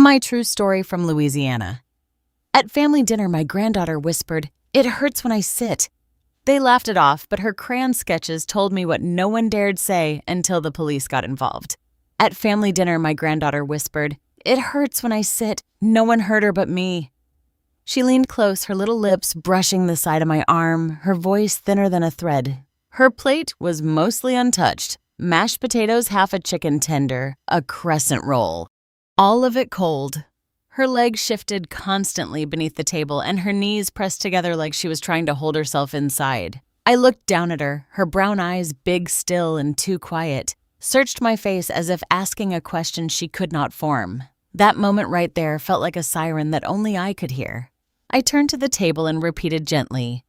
My true story from Louisiana. At family dinner, my granddaughter whispered, "It hurts when I sit." They laughed it off, but her crayon sketches told me what no one dared say until the police got involved. At family dinner, my granddaughter whispered, "It hurts when I sit." No one heard her but me. She leaned close, her little lips brushing the side of my arm, her voice thinner than a thread. Her plate was mostly untouched. Mashed potatoes, half a chicken tender, a crescent roll. All of it cold. Her legs shifted constantly beneath the table and her knees pressed together like she was trying to hold herself inside. I looked down at her brown eyes big, still, and too quiet, searched my face as if asking a question she could not form. That moment right there felt like a siren that only I could hear. I turned to the table and repeated gently,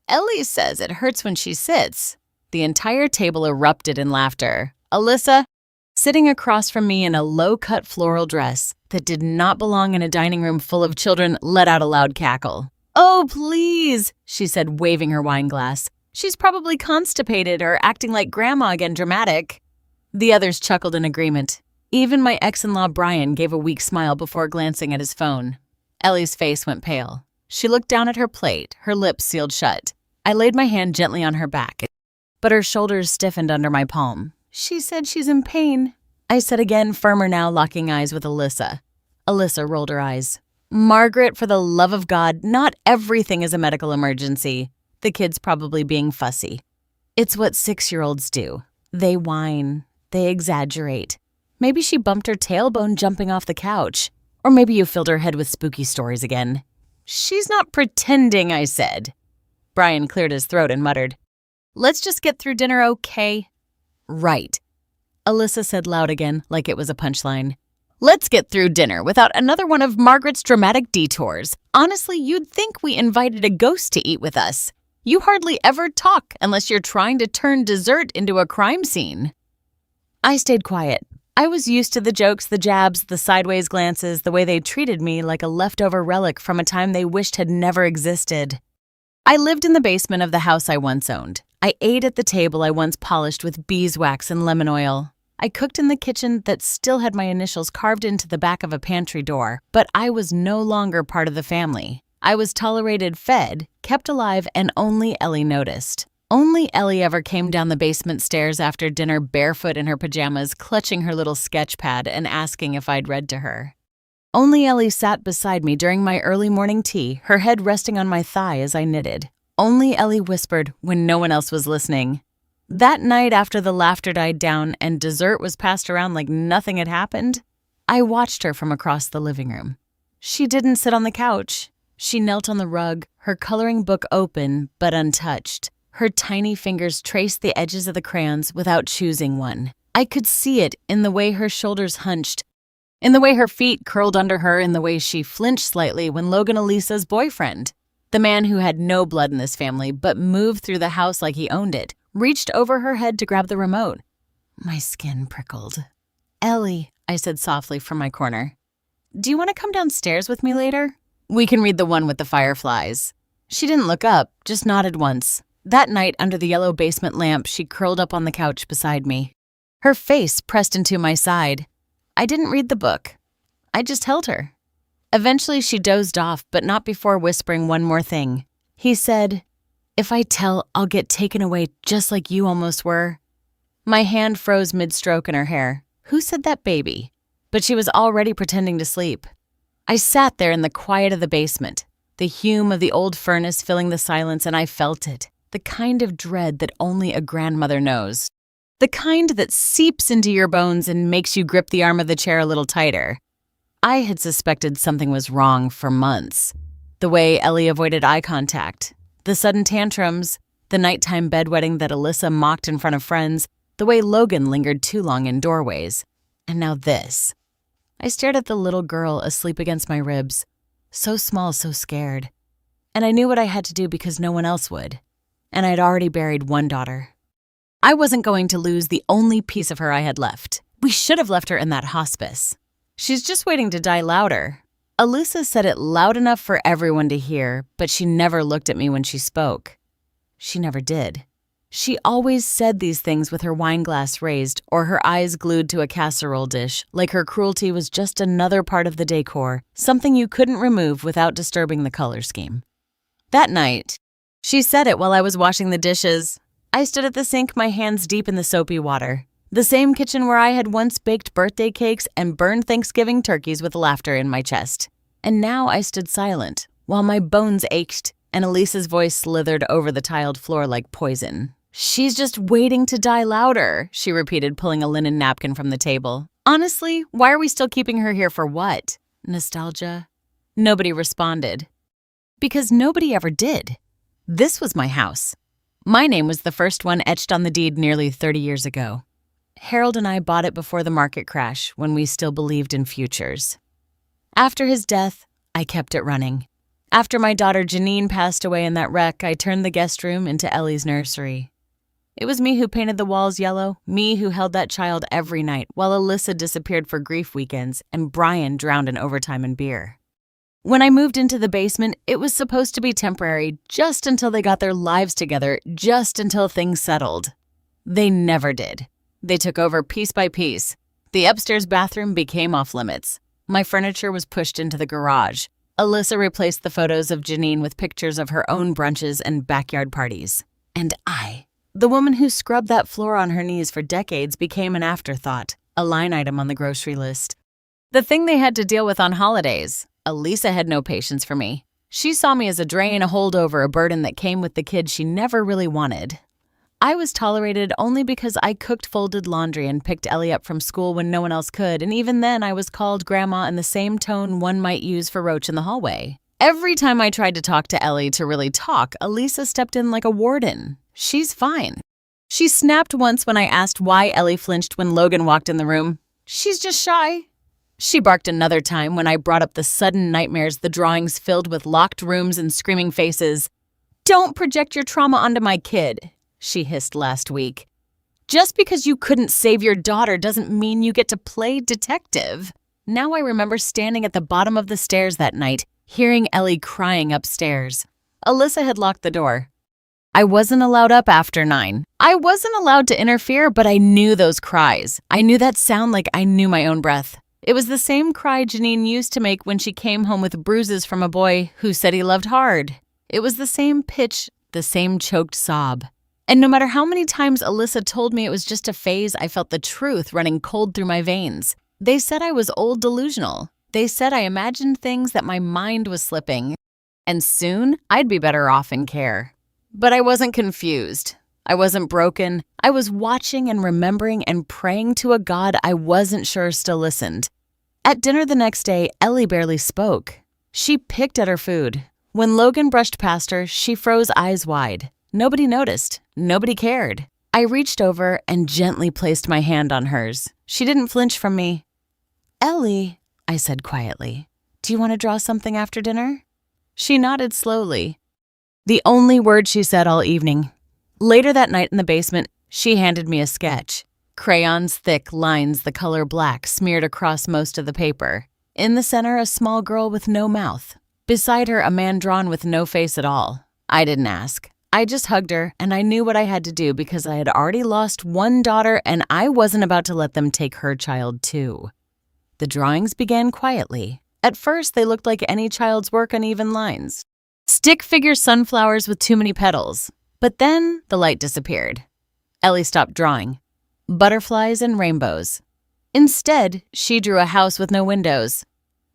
"Ellie says it hurts when she sits." The entire table erupted in laughter. Alyssa, sitting across from me in a low-cut floral dress that did not belong in a dining room full of children, let out a loud cackle. "Oh, please," she said, waving her wine glass. "She's probably constipated or acting like grandma again dramatic." The others chuckled in agreement. Even my ex-in-law Brian gave a weak smile before glancing at his phone. Ellie's face went pale. She looked down at her plate, her lips sealed shut. I laid my hand gently on her back, but her shoulders stiffened under my palm. "She said she's in pain," I said again, firmer now, locking eyes with Alyssa. Alyssa rolled her eyes. "Margaret, for the love of God, not everything is a medical emergency." The kid's probably being fussy. "It's what 6-year-olds do. They whine. They exaggerate. Maybe she bumped her tailbone jumping off the couch. Or maybe you filled her head with spooky stories again." "She's not pretending," I said. Brian cleared his throat and muttered, "Let's just get through dinner, okay?" "Right," Alyssa said loud again, like it was a punchline. "Let's get through dinner without another one of Margaret's dramatic detours. Honestly, you'd think we invited a ghost to eat with us. You hardly ever talk unless you're trying to turn dessert into a crime scene." I stayed quiet. I was used to the jokes, the jabs, the sideways glances, the way they treated me like a leftover relic from a time they wished had never existed. I lived in the basement of the house I once owned. I ate at the table I once polished with beeswax and lemon oil. I cooked in the kitchen that still had my initials carved into the back of a pantry door, but I was no longer part of the family. I was tolerated, fed, kept alive, and only Ellie noticed. Only Ellie ever came down the basement stairs after dinner barefoot in her pajamas, clutching her little sketch pad and asking if I'd read to her. Only Ellie sat beside me during my early morning tea, her head resting on my thigh as I knitted. Only Ellie whispered when no one else was listening. That night, after the laughter died down and dessert was passed around like nothing had happened, I watched her from across the living room. She didn't sit on the couch. She knelt on the rug, her coloring book open but untouched. Her tiny fingers traced the edges of the crayons without choosing one. I could see it in the way her shoulders hunched, in the way her feet curled under her, in the way she flinched slightly when Logan Elisa's boyfriend, the man who had no blood in this family but moved through the house like he owned it, reached over her head to grab the remote. My skin prickled. "Ellie," I said softly from my corner, "do you want to come downstairs with me later? We can read the one with the fireflies." She didn't look up, just nodded once. That night, under the yellow basement lamp, she curled up on the couch beside me. Her face pressed into my side. I didn't read the book. I just held her. Eventually, she dozed off, but not before whispering one more thing. He said, "If I tell, I'll get taken away just like you almost were." My hand froze mid-stroke in her hair. Who said that, baby? But she was already pretending to sleep. I sat there in the quiet of the basement, the hume of the old furnace filling the silence, and I felt it. The kind of dread that only a grandmother knows. The kind that seeps into your bones and makes you grip the arm of the chair a little tighter. I had suspected something was wrong for months. The way Ellie avoided eye contact, the sudden tantrums, the nighttime bedwetting that Alyssa mocked in front of friends, the way Logan lingered too long in doorways. And now this. I stared at the little girl asleep against my ribs, so small, so scared. And I knew what I had to do because no one else would. And I'd already buried one daughter. I wasn't going to lose the only piece of her I had left. We should have left her in that hospice. She's just waiting to die louder. Alyssa said it loud enough for everyone to hear, but she never looked at me when she spoke. She never did. She always said these things with her wine glass raised or her eyes glued to a casserole dish, like her cruelty was just another part of the decor, something you couldn't remove without disturbing the color scheme. That night, she said it while I was washing the dishes. I stood at the sink, my hands deep in the soapy water. The same kitchen where I had once baked birthday cakes and burned Thanksgiving turkeys with laughter in my chest. And now I stood silent, while my bones ached, and Elisa's voice slithered over the tiled floor like poison. "She's just waiting to die louder," she repeated, pulling a linen napkin from the table. "Honestly, why are we still keeping her here for what? Nostalgia?" Nobody responded. Because nobody ever did. This was my house. My name was the first one etched on the deed nearly 30 years ago. Harold and I bought it before the market crash, when we still believed in futures. After his death, I kept it running. After my daughter Janine passed away in that wreck, I turned the guest room into Ellie's nursery. It was me who painted the walls yellow, me who held that child every night while Alyssa disappeared for grief weekends and Brian drowned in overtime and beer. When I moved into the basement, it was supposed to be temporary, just until they got their lives together, just until things settled. They never did. They took over piece by piece. The upstairs bathroom became off limits. My furniture was pushed into the garage. Alyssa replaced the photos of Janine with pictures of her own brunches and backyard parties. And I, the woman who scrubbed that floor on her knees for decades, became an afterthought, a line item on the grocery list. The thing they had to deal with on holidays. Elisa had no patience for me. She saw me as a drain, a holdover, a burden that came with the kid she never really wanted. I was tolerated only because I cooked folded laundry and picked Ellie up from school when no one else could, and even then I was called Grandma in the same tone one might use for Roach in the hallway. Every time I tried to talk to Ellie to really talk, Elisa stepped in like a warden. She's fine. She snapped once when I asked why Ellie flinched when Logan walked in the room. "She's just shy." She barked another time when I brought up the sudden nightmares, the drawings filled with locked rooms and screaming faces. "Don't project your trauma onto my kid," she hissed last week. "Just because you couldn't save your daughter doesn't mean you get to play detective." Now I remember standing at the bottom of the stairs that night, hearing Ellie crying upstairs. Alyssa had locked the door. I wasn't allowed up after 9. I wasn't allowed to interfere, but I knew those cries. I knew that sound like I knew my own breath. It was the same cry Janine used to make when she came home with bruises from a boy who said he loved hard. It was the same pitch, the same choked sob. And no matter how many times Alyssa told me it was just a phase, I felt the truth running cold through my veins. They said I was old delusional. They said I imagined things, that my mind was slipping. And soon, I'd be better off in care. But I wasn't confused. I wasn't broken. I was watching and remembering and praying to a God I wasn't sure still listened. At dinner the next day, Ellie barely spoke. She picked at her food. When Logan brushed past her, she froze eyes wide. Nobody noticed. Nobody cared. I reached over and gently placed my hand on hers. She didn't flinch from me. "Ellie," I said quietly, "do you want to draw something after dinner?" She nodded slowly. The only word she said all evening. Later that night in the basement, she handed me a sketch. Crayons, thick lines the color black smeared across most of the paper. In the center, a small girl with no mouth. Beside her, a man drawn with no face at all. I didn't ask. I just hugged her, and I knew what I had to do because I had already lost one daughter and I wasn't about to let them take her child too. The drawings began quietly. At first, they looked like any child's work on even lines. Stick figure sunflowers with too many petals. But then the light disappeared. Ellie stopped drawing. Butterflies and rainbows. Instead, she drew a house with no windows.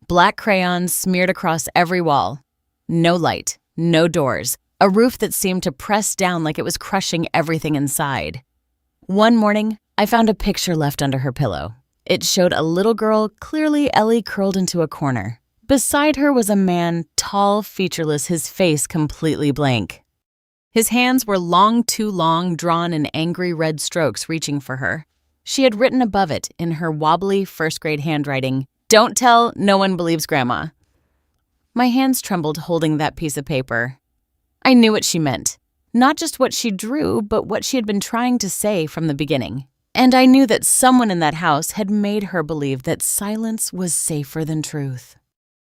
Black crayons smeared across every wall. No light, no doors. A roof that seemed to press down like it was crushing everything inside. One morning, I found a picture left under her pillow. It showed a little girl, clearly Ellie, curled into a corner. Beside her was a man, tall, featureless, his face completely blank. His hands were long, too long, drawn in angry red strokes, reaching for her. She had written above it, in her wobbly first-grade handwriting, "Don't tell, no one believes Grandma." My hands trembled holding that piece of paper. I knew what she meant. Not just what she drew, but what she had been trying to say from the beginning. And I knew that someone in that house had made her believe that silence was safer than truth.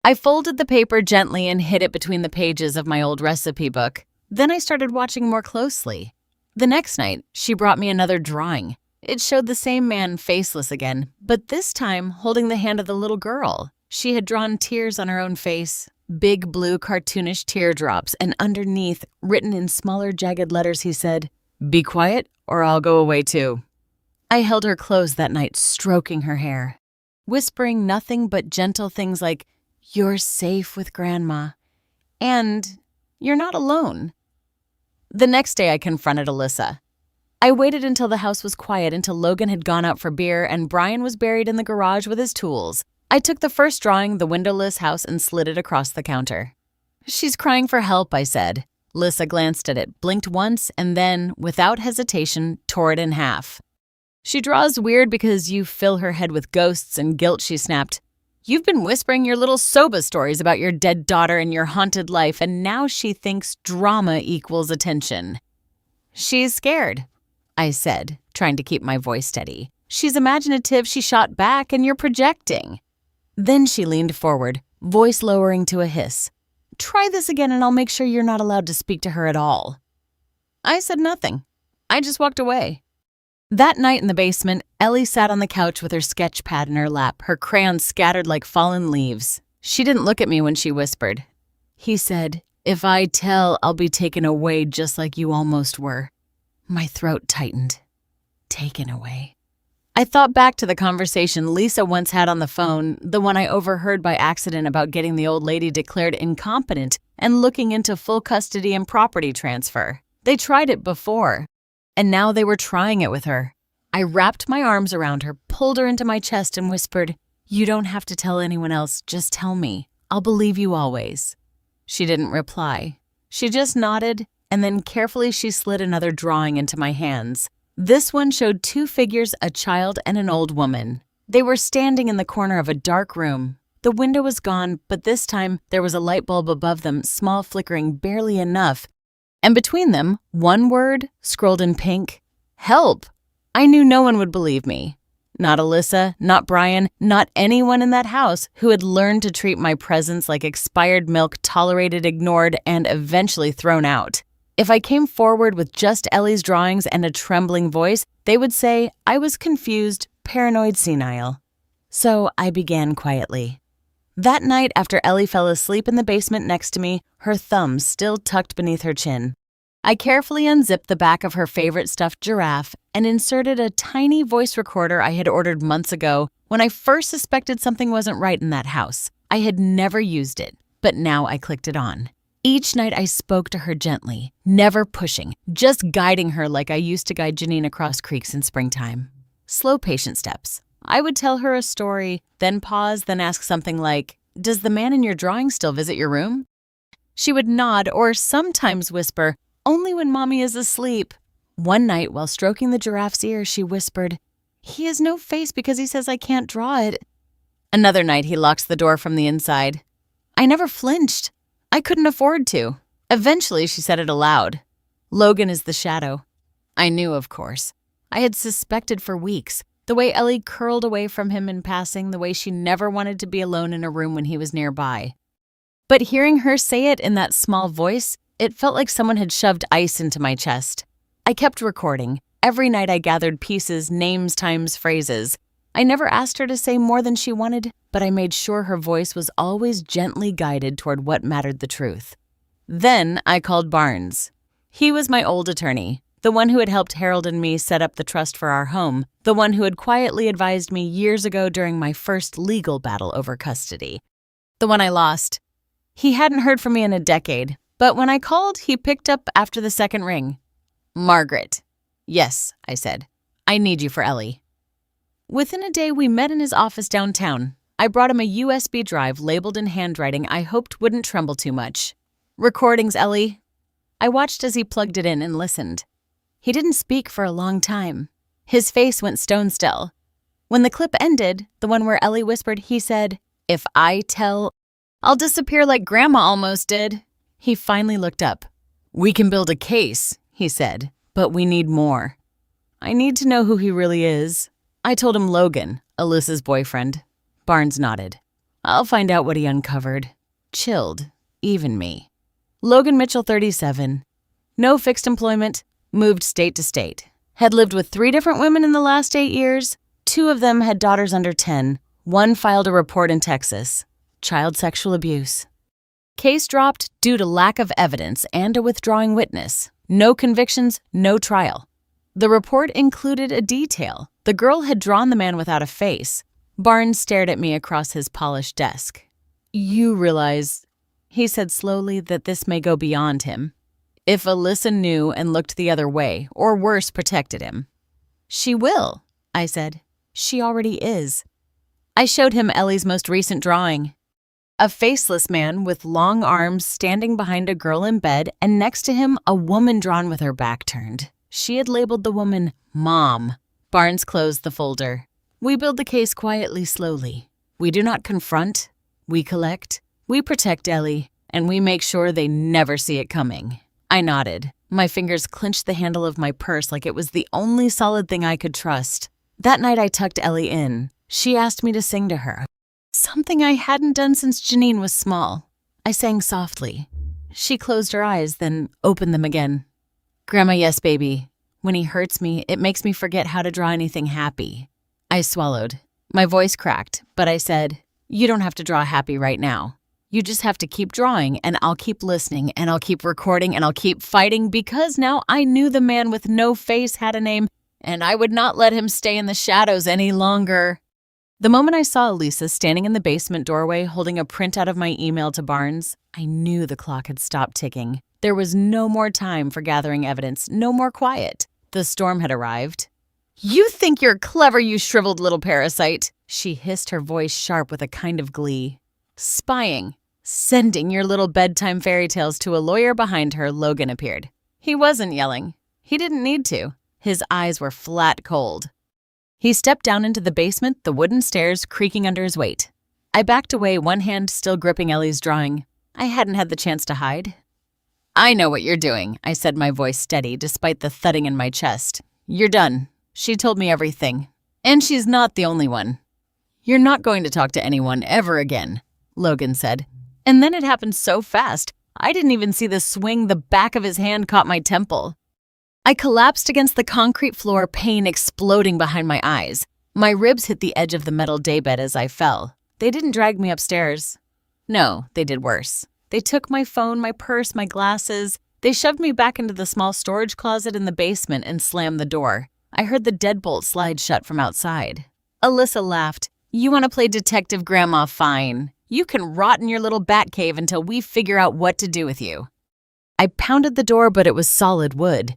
I folded the paper gently and hid it between the pages of my old recipe book. Then I started watching more closely. The next night, she brought me another drawing. It showed the same man faceless again, but this time holding the hand of the little girl. She had drawn tears on her own face, big blue cartoonish teardrops, and underneath, written in smaller jagged letters, he said, "Be quiet or I'll go away too." I held her close that night, stroking her hair, whispering nothing but gentle things like, "You're safe with Grandma," and "You're not alone." The next day, I confronted Alyssa. I waited until the house was quiet until Logan had gone out for beer and Brian was buried in the garage with his tools. I took the first drawing, the windowless house, and slid it across the counter. "She's crying for help," I said. Lyssa glanced at it, blinked once, and then, without hesitation, tore it in half. "She draws weird because you fill her head with ghosts and guilt," she snapped. "You've been whispering your little soba stories about your dead daughter and your haunted life, and now she thinks drama equals attention." "She's scared," I said, trying to keep my voice steady. "She's imaginative," she shot back, "and you're projecting." Then she leaned forward, voice lowering to a hiss. "Try this again and I'll make sure you're not allowed to speak to her at all." I said nothing. I just walked away. That night in the basement, Ellie sat on the couch with her sketch pad in her lap, her crayons scattered like fallen leaves. She didn't look at me when she whispered. "He said, if I tell, I'll be taken away just like you almost were." My throat tightened. Taken away. I thought back to the conversation Lisa once had on the phone, the one I overheard by accident about getting the old lady declared incompetent and looking into full custody and property transfer. They tried it before, and now they were trying it with her. I wrapped my arms around her, pulled her into my chest, and whispered, "You don't have to tell anyone else, just tell me. I'll believe you always." She didn't reply. She just nodded, and then carefully she slid another drawing into my hands. This one showed two figures, a child and an old woman. They were standing in the corner of a dark room. The window was gone, but this time there was a light bulb above them, small, flickering, barely enough. And between them, one word, scrolled in pink, "Help." I knew no one would believe me. Not Alyssa, not Brian, not anyone in that house who had learned to treat my presence like expired milk, tolerated, ignored, and eventually thrown out. If I came forward with just Ellie's drawings and a trembling voice, they would say I was confused, paranoid, senile. So I began quietly. That night, after Ellie fell asleep in the basement next to me, her thumb still tucked beneath her chin, I carefully unzipped the back of her favorite stuffed giraffe and inserted a tiny voice recorder I had ordered months ago when I first suspected something wasn't right in that house. I had never used it, but now I clicked it on. Each night I spoke to her gently, never pushing, just guiding her like I used to guide Janine across creeks in springtime. Slow, patient steps. I would tell her a story, then pause, then ask something like, "Does the man in your drawing still visit your room?" She would nod or sometimes whisper, "Only when Mommy is asleep." One night, while stroking the giraffe's ear, she whispered, "He has no face because he says I can't draw it." Another night, he locks the door from the inside. I never flinched. I couldn't afford to. Eventually, she said it aloud. "Logan is the shadow." I knew, of course. I had suspected for weeks. The way Ellie curled away from him in passing, the way she never wanted to be alone in a room when he was nearby. But hearing her say it in that small voice, it felt like someone had shoved ice into my chest. I kept recording. Every night I gathered pieces, names times phrases. I never asked her to say more than she wanted, but I made sure her voice was always gently guided toward what mattered the truth. Then I called Barnes. He was my old attorney, the one who had helped Harold and me set up the trust for our home, the one who had quietly advised me years ago during my first legal battle over custody. The one I lost. He hadn't heard from me in a decade, but when I called, he picked up after the second ring. "Margaret." "Yes," I said. "I need you for Ellie." Within a day, we met in his office downtown. I brought him a USB drive labeled in handwriting I hoped wouldn't tremble too much. "Recordings, Ellie." I watched as he plugged it in and listened. He didn't speak for a long time. His face went stone still. When the clip ended, the one where Ellie whispered, he said, "If I tell, I'll disappear like Grandma almost did." He finally looked up. "We can build a case," he said, "but we need more. I need to know who he really is." I told him Logan, Alyssa's boyfriend. Barnes nodded. "I'll find out what he uncovered." Chilled, even me. Logan Mitchell, 37. No fixed employment, Moved state to state. Had lived with 3 different women in the last 8 years. 2 of them had daughters under 10. 1 filed a report in Texas. Child sexual abuse. Case dropped due to lack of evidence and a withdrawing witness. No convictions, no trial. The report included a detail. The girl had drawn the man without a face. Barnes stared at me across his polished desk. "You realize," he said slowly, "that this may go beyond him. If Alyssa knew and looked the other way, or worse, protected him." "She will," I said. "She already is." I showed him Ellie's most recent drawing. A faceless man with long arms standing behind a girl in bed, and next to him a woman drawn with her back turned. She had labeled the woman Mom. Barnes closed the folder. "We build the case quietly, slowly. We do not confront. We collect. We protect Ellie, and we make sure they never see it coming." I nodded. My fingers clenched the handle of my purse like it was the only solid thing I could trust. That night I tucked Ellie in. She asked me to sing to her. Something I hadn't done since Janine was small. I sang softly. She closed her eyes, then opened them again. "Grandma, yes, baby. When he hurts me, it makes me forget how to draw anything happy." I swallowed. My voice cracked, but I said, "You don't have to draw happy right now. You just have to keep drawing, and I'll keep listening, and I'll keep recording, and I'll keep fighting, because now I knew the man with no face had a name, and I would not let him stay in the shadows any longer." The moment I saw Elisa standing in the basement doorway holding a printout of my email to Barnes, I knew the clock had stopped ticking. There was no more time for gathering evidence, no more quiet. The storm had arrived. "You think you're clever, you shriveled little parasite," she hissed, her voice sharp with a kind of glee. "Spying. Sending your little bedtime fairy tales to a lawyer." Behind her, Logan appeared. He wasn't yelling. He didn't need to. His eyes were flat cold. He stepped down into the basement, the wooden stairs creaking under his weight. I backed away, one hand still gripping Ellie's drawing. I hadn't had the chance to hide. "I know what you're doing," I said, my voice steady despite the thudding in my chest. "You're done. She told me everything. And she's not the only one." "You're not going to talk to anyone ever again," Logan said. And then it happened so fast, I didn't even see the swing the back of his hand caught my temple. I collapsed against the concrete floor, pain exploding behind my eyes. My ribs hit the edge of the metal daybed as I fell. They didn't drag me upstairs. No, they did worse. They took my phone, my purse, my glasses. They shoved me back into the small storage closet in the basement and slammed the door. I heard the deadbolt slide shut from outside. Alyssa laughed. "You want to play detective, Grandma? Fine. You can rot in your little bat cave until we figure out what to do with you." I pounded the door, but it was solid wood.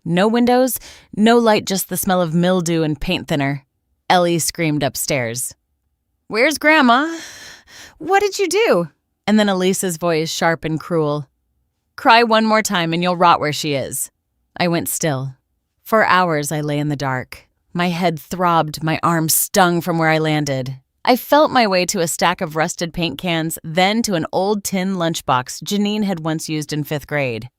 No windows, no light, just the smell of mildew and paint thinner. Ellie screamed upstairs. "Where's Grandma? What did you do?" And then Elisa's voice, sharp and cruel. "Cry one more time and you'll rot where she is." I went still. For hours I lay in the dark. My head throbbed, my arms stung from where I landed. I felt my way to a stack of rusted paint cans, then to an old tin lunchbox Janine had once used in 5th grade.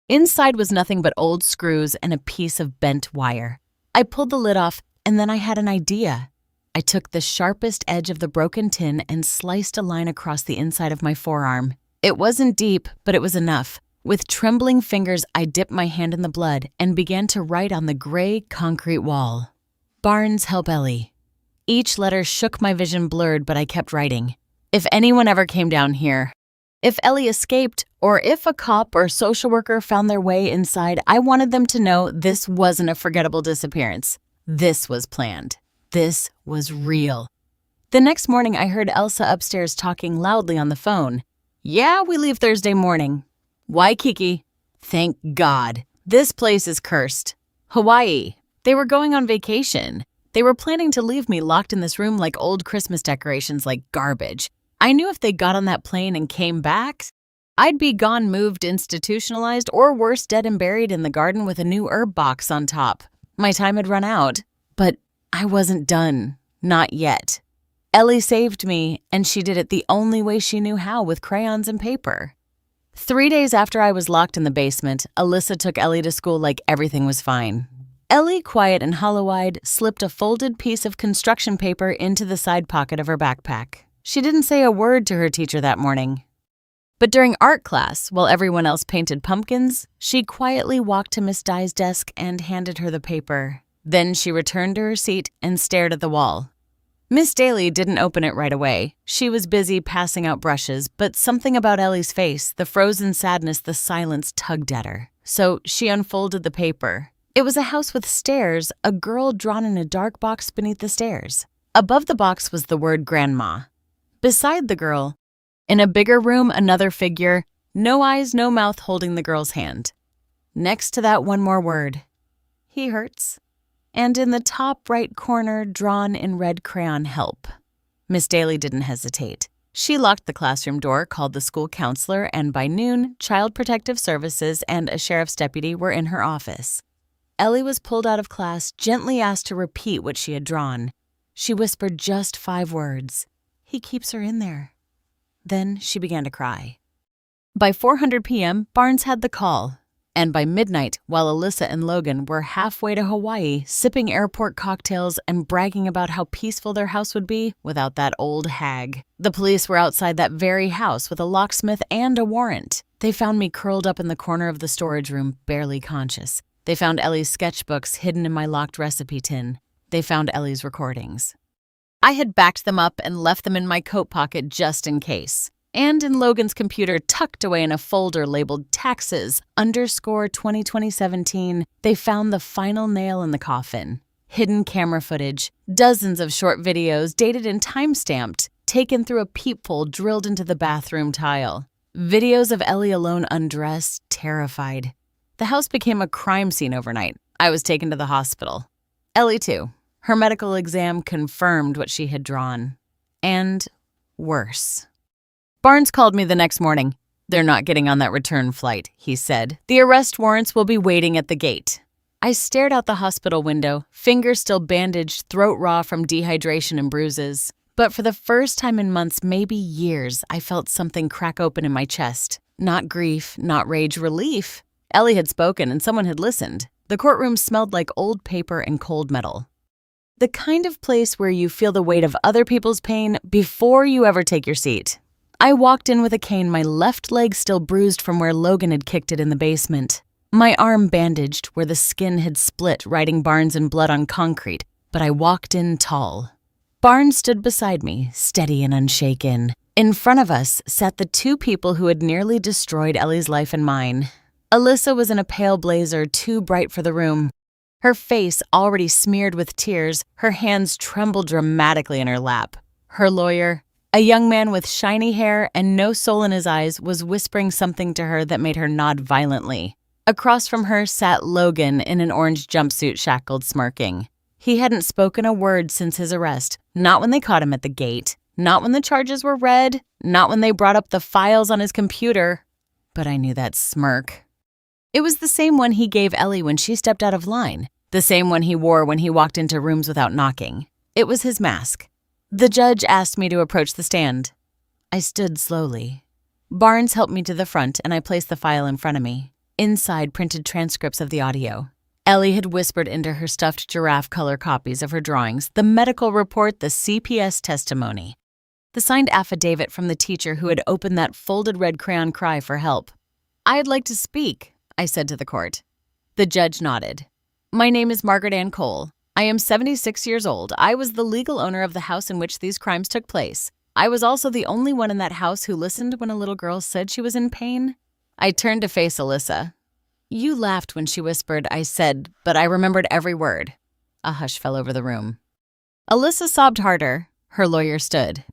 Inside was nothing but old screws and a piece of bent wire. I pulled the lid off, and then I had an idea. I took the sharpest edge of the broken tin and sliced a line across the inside of my forearm. It wasn't deep, but it was enough. With trembling fingers, I dipped my hand in the blood and began to write on the gray concrete wall. "Barnes, help Ellie." Each letter shook my vision blurred, but I kept writing. If anyone ever came down here, if Ellie escaped, or if a cop or social worker found their way inside, I wanted them to know this wasn't a forgettable disappearance. This was planned. This was real. The next morning, I heard Elsa upstairs talking loudly on the phone. "Yeah, we leave Thursday morning." "Waikiki." "Thank God. This place is cursed." "Hawaii." They were going on vacation. They were planning to leave me locked in this room like old Christmas decorations, like garbage. I knew if they got on that plane and came back, I'd be gone, moved, institutionalized, or worse, dead and buried in the garden with a new herb box on top. My time had run out, but I wasn't done. Not yet. Ellie saved me, and she did it the only way she knew how, with crayons and paper. 3 days after I was locked in the basement, Alyssa took Ellie to school like everything was fine. Ellie, quiet and hollow-eyed, slipped a folded piece of construction paper into the side pocket of her backpack. She didn't say a word to her teacher that morning. But during art class, while everyone else painted pumpkins, she quietly walked to Miss Dye's desk and handed her the paper. Then she returned to her seat and stared at the wall. Miss Daly didn't open it right away. She was busy passing out brushes, but something about Ellie's face, the frozen sadness, the silence tugged at her. So she unfolded the paper. It was a house with stairs, a girl drawn in a dark box beneath the stairs. Above the box was the word grandma. Beside the girl, in a bigger room, another figure, no eyes, no mouth, holding the girl's hand. Next to that, one more word. He hurts. And in the top right corner, drawn in red crayon, help. Miss Daly didn't hesitate. She locked the classroom door, called the school counselor, and by noon, Child Protective Services and a sheriff's deputy were in her office. Ellie was pulled out of class, gently asked to repeat what she had drawn. She whispered just 5 words. He keeps her in there. Then she began to cry. By 4:00 p.m., Barnes had the call. And by midnight, while Alyssa and Logan were halfway to Hawaii, sipping airport cocktails and bragging about how peaceful their house would be without that old hag. The police were outside that very house with a locksmith and a warrant. They found me curled up in the corner of the storage room, barely conscious. They found Ellie's sketchbooks hidden in my locked recipe tin. They found Ellie's recordings. I had backed them up and left them in my coat pocket just in case. And in Logan's computer, tucked away in a folder labeled Taxes _202017, they found the final nail in the coffin. Hidden camera footage, dozens of short videos dated and time-stamped, taken through a peephole drilled into the bathroom tile. Videos of Ellie alone undressed, terrified. The house became a crime scene overnight. I was taken to the hospital. Ellie, too. Her medical exam confirmed what she had drawn. And worse. Barnes called me the next morning. "They're not getting on that return flight," he said. "The arrest warrants will be waiting at the gate." I stared out the hospital window, fingers still bandaged, throat raw from dehydration and bruises. But for the first time in months, maybe years, I felt something crack open in my chest. Not grief, not rage, relief. Ellie had spoken and someone had listened. The courtroom smelled like old paper and cold metal. The kind of place where you feel the weight of other people's pain before you ever take your seat. I walked in with a cane, my left leg still bruised from where Logan had kicked it in the basement. My arm bandaged where the skin had split, writing Barnes in blood on concrete, but I walked in tall. Barnes stood beside me, steady and unshaken. In front of us sat the 2 people who had nearly destroyed Ellie's life and mine. Alyssa was in a pale blazer too bright for the room. Her face already smeared with tears, her hands trembled dramatically in her lap. Her lawyer, a young man with shiny hair and no soul in his eyes, was whispering something to her that made her nod violently. Across from her sat Logan in an orange jumpsuit, shackled, smirking. He hadn't spoken a word since his arrest, not when they caught him at the gate, not when the charges were read, not when they brought up the files on his computer. But I knew that smirk. It was the same one he gave Ellie when she stepped out of line, the same one he wore when he walked into rooms without knocking. It was his mask. The judge asked me to approach the stand. I stood slowly. Barnes helped me to the front, and I placed the file in front of me. Inside, printed transcripts of the audio. Ellie had whispered into her stuffed giraffe color copies of her drawings, the medical report, the CPS testimony, the signed affidavit from the teacher who had opened that folded red crayon cry for help. "I'd like to speak," I said to the court. The judge nodded. "My name is Margaret Ann Cole. I am 76 years old. I was the legal owner of the house in which these crimes took place. I was also the only one in that house who listened when a little girl said she was in pain." I turned to face Alyssa. "You laughed when she whispered," I said, but I remembered every word. A hush fell over the room. Alyssa sobbed harder. Her lawyer stood.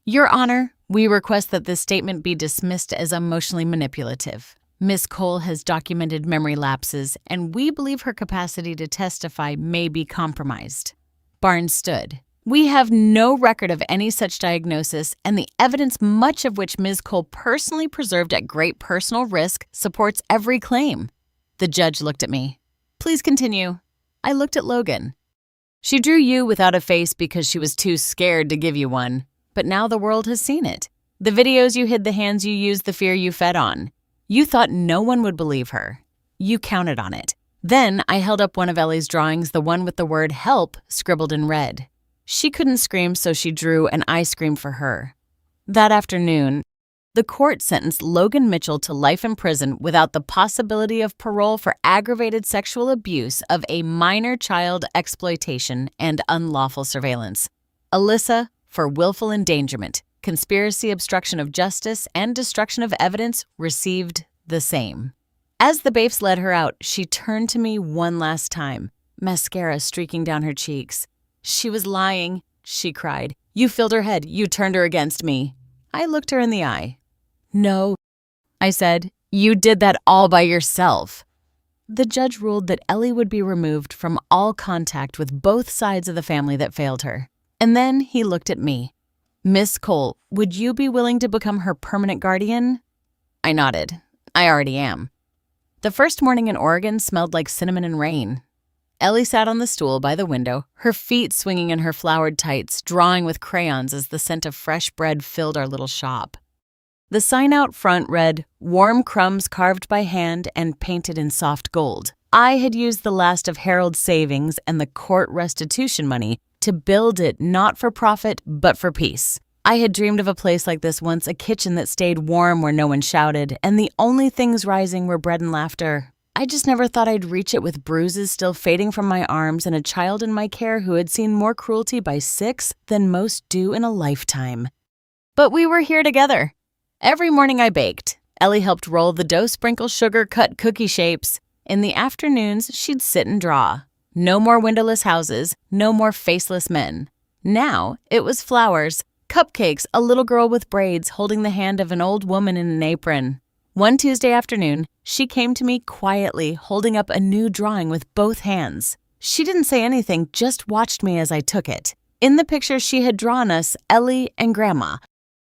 "Your Honor, we request that this statement be dismissed as emotionally manipulative. Ms. Cole has documented memory lapses, and we believe her capacity to testify may be compromised." Barnes stood. "We have no record of any such diagnosis, and the evidence, much of which Ms. Cole personally preserved at great personal risk, supports every claim." The judge looked at me. "Please continue." I looked at Logan. "She drew you without a face because she was too scared to give you one. But now the world has seen it. The videos you hid, the hands you used, the fear you fed on. You thought no one would believe her. You counted on it." Then I held up one of Ellie's drawings, the one with the word help scribbled in red. She couldn't scream, so she drew, and I screamed for her. That afternoon, The court sentenced Logan Mitchell to life in prison without the possibility of parole for aggravated sexual abuse of a minor child exploitation and unlawful surveillance. Alyssa for willful endangerment, conspiracy, obstruction of justice, and destruction of evidence received the same. As the baifs led her out, she turned to me one last time, mascara streaking down her cheeks. "She was lying," she cried. "You filled her head. You turned her against me." I looked her in the eye. "No," I said, "you did that all by yourself." The judge ruled that Ellie would be removed from all contact with both sides of the family that failed her. And then he looked at me. "Miss Cole, would you be willing to become her permanent guardian?" I nodded. I already am. The first morning in Oregon smelled like cinnamon and rain. Ellie sat on the stool by the window, her feet swinging in her flowered tights, drawing with crayons as the scent of fresh bread filled our little shop. The sign out front read, "Warm crumbs carved by hand and painted in soft gold." I had used the last of Harold's savings and the court restitution money to build it not for profit, but for peace. I had dreamed of a place like this once, a kitchen that stayed warm where no one shouted, and the only things rising were bread and laughter. I just never thought I'd reach it with bruises still fading from my arms and a child in my care who had seen more cruelty by 6 than most do in a lifetime. But we were here together. Every morning I baked. Ellie helped roll the dough, sprinkle sugar, cut cookie shapes. In the afternoons, she'd sit and draw. No more windowless houses, no more faceless men. Now it was flowers, cupcakes, a little girl with braids holding the hand of an old woman in an apron. One Tuesday afternoon, she came to me quietly, holding up a new drawing with both hands. She didn't say anything, just watched me as I took it. In the picture, she had drawn us, Ellie and Grandma,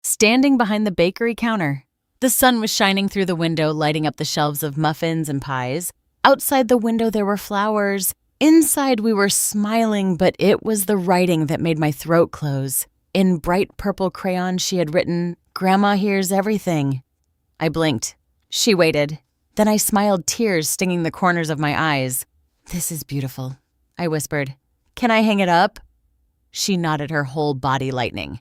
standing behind the bakery counter. The sun was shining through the window, lighting up the shelves of muffins and pies. Outside the window, there were flowers. Inside, we were smiling, but it was the writing that made my throat close. In bright purple crayon, she had written, "Grandma hears everything." I blinked. She waited. Then I smiled, tears stinging the corners of my eyes. "This is beautiful," I whispered. "Can I hang it up?" She nodded, her whole body lightening.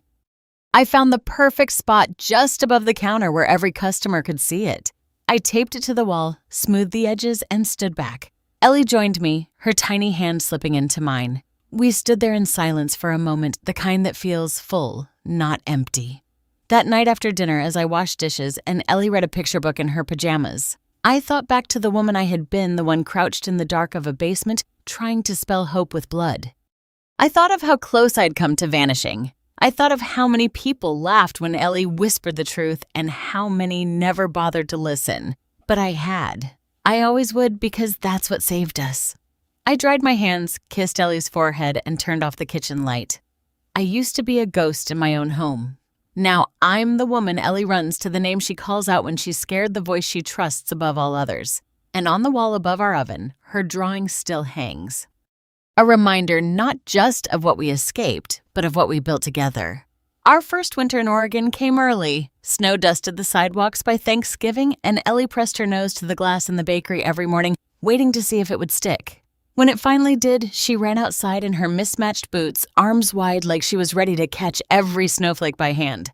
I found the perfect spot just above the counter where every customer could see it. I taped it to the wall, smoothed the edges, and stood back. Ellie joined me, her tiny hand slipping into mine. We stood there in silence for a moment, the kind that feels full, not empty. That night after dinner, as I washed dishes and Ellie read a picture book in her pajamas, I thought back to the woman I had been, the one crouched in the dark of a basement, trying to spell hope with blood. I thought of how close I'd come to vanishing. I thought of how many people laughed when Ellie whispered the truth and how many never bothered to listen. But I had. I always would, because that's what saved us. I dried my hands, kissed Ellie's forehead, and turned off the kitchen light. I used to be a ghost in my own home. Now I'm the woman Ellie runs to, the name she calls out when she's scared, the voice she trusts above all others. And on the wall above our oven, her drawing still hangs. A reminder not just of what we escaped, but of what we built together. Our first winter in Oregon came early. Snow dusted the sidewalks by Thanksgiving, and Ellie pressed her nose to the glass in the bakery every morning, waiting to see if it would stick. When it finally did, she ran outside in her mismatched boots, arms wide like she was ready to catch every snowflake by hand.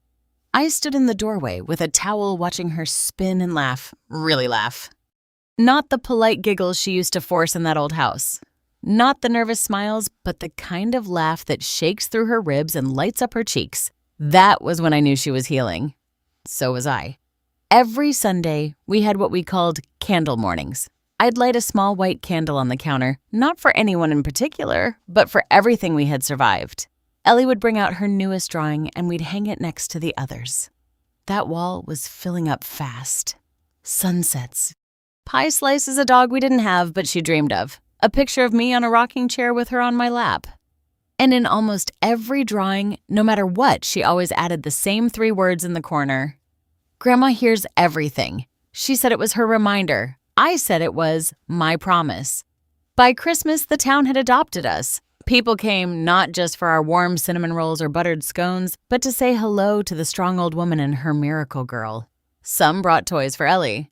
I stood in the doorway with a towel watching her spin and laugh, really laugh. Not the polite giggles she used to force in that old house. Not the nervous smiles, but the kind of laugh that shakes through her ribs and lights up her cheeks. That was when I knew she was healing. So was I. Every Sunday, we had what we called candle mornings. I'd light a small white candle on the counter, not for anyone in particular, but for everything we had survived. Ellie would bring out her newest drawing, and we'd hang it next to the others. That wall was filling up fast. Sunsets. Pie slices, a dog we didn't have, but she dreamed of. A picture of me on a rocking chair with her on my lap. And in almost every drawing, no matter what, she always added the same 3 words in the corner. Grandma hears everything. She said it was her reminder. I said it was my promise. By Christmas, the town had adopted us. People came not just for our warm cinnamon rolls or buttered scones, but to say hello to the strong old woman and her miracle girl. Some brought toys for Ellie.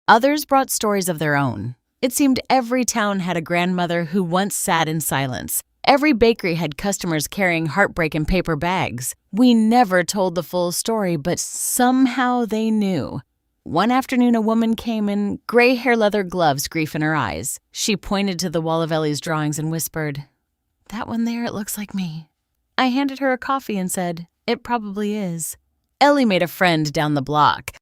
Others brought stories of their own. It seemed every town had a grandmother who once sat in silence. Every bakery had customers carrying heartbreak in paper bags. We never told the full story, but somehow they knew. One afternoon, a woman came in, gray hair leather gloves, grief in her eyes. She pointed to the wall of Ellie's drawings and whispered, "That one there, it looks like me." I handed her a coffee and said, "It probably is." Ellie made a friend down the block.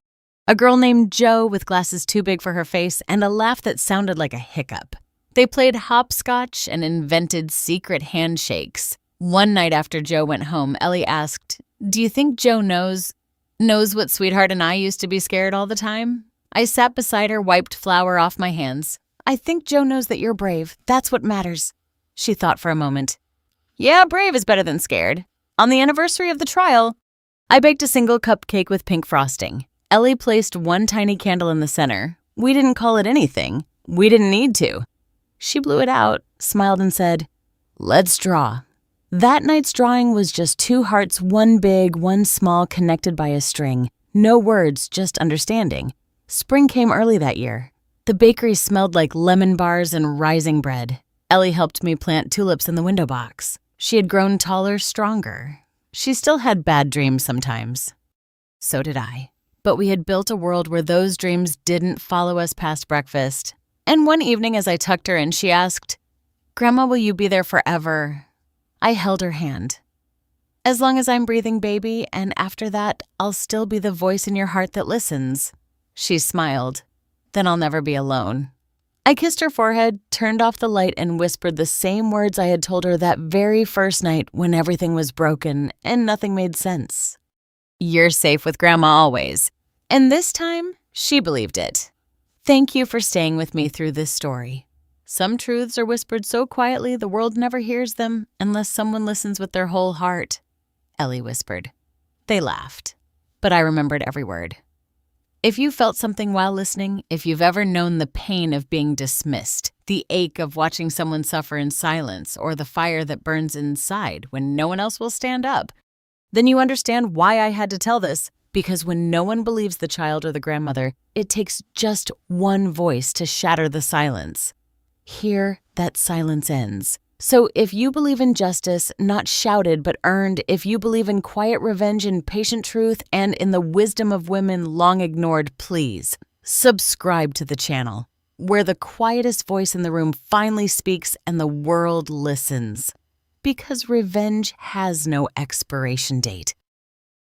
A girl named Jo with glasses too big for her face and a laugh that sounded like a hiccup. They played hopscotch and invented secret handshakes. One night after Jo went home, Ellie asked, "Do you think Jo knows what Sweetheart and I used to be scared all the time?" I sat beside her, wiped flour off my hands. "I think Jo knows that you're brave. That's what matters." She thought for a moment. "Yeah, brave is better than scared. On the anniversary of the trial, I baked a single cupcake with pink frosting. Ellie placed one tiny candle in the center. We didn't call it anything. We didn't need to. She blew it out, smiled and said, "Let's draw." That night's drawing was just two hearts, one big, one small, connected by a string. No words, just understanding. Spring came early that year. The bakery smelled like lemon bars and rising bread. Ellie helped me plant tulips in the window box. She had grown taller, stronger. She still had bad dreams sometimes. So did I. But we had built a world where those dreams didn't follow us past breakfast. And one evening as I tucked her in, she asked, "Grandma, will you be there forever?" I held her hand. "As long as I'm breathing, baby, and after that, I'll still be the voice in your heart that listens." She smiled. "Then I'll never be alone." I kissed her forehead, turned off the light, and whispered the same words I had told her that very first night when everything was broken and nothing made sense. "You're safe with Grandma always." And this time, she believed it. Thank you for staying with me through this story. Some truths are whispered so quietly the world never hears them unless someone listens with their whole heart. Ellie whispered. They laughed, but I remembered every word. If you felt something while listening, if you've ever known the pain of being dismissed, the ache of watching someone suffer in silence, or the fire that burns inside when no one else will stand up, then you understand why I had to tell this. Because when no one believes the child or the grandmother, it takes just one voice to shatter the silence. Here, that silence ends. So if you believe in justice, not shouted but earned, if you believe in quiet revenge and patient truth, and in the wisdom of women long ignored, please subscribe to the channel, where the quietest voice in the room finally speaks and the world listens. Because revenge has no expiration date.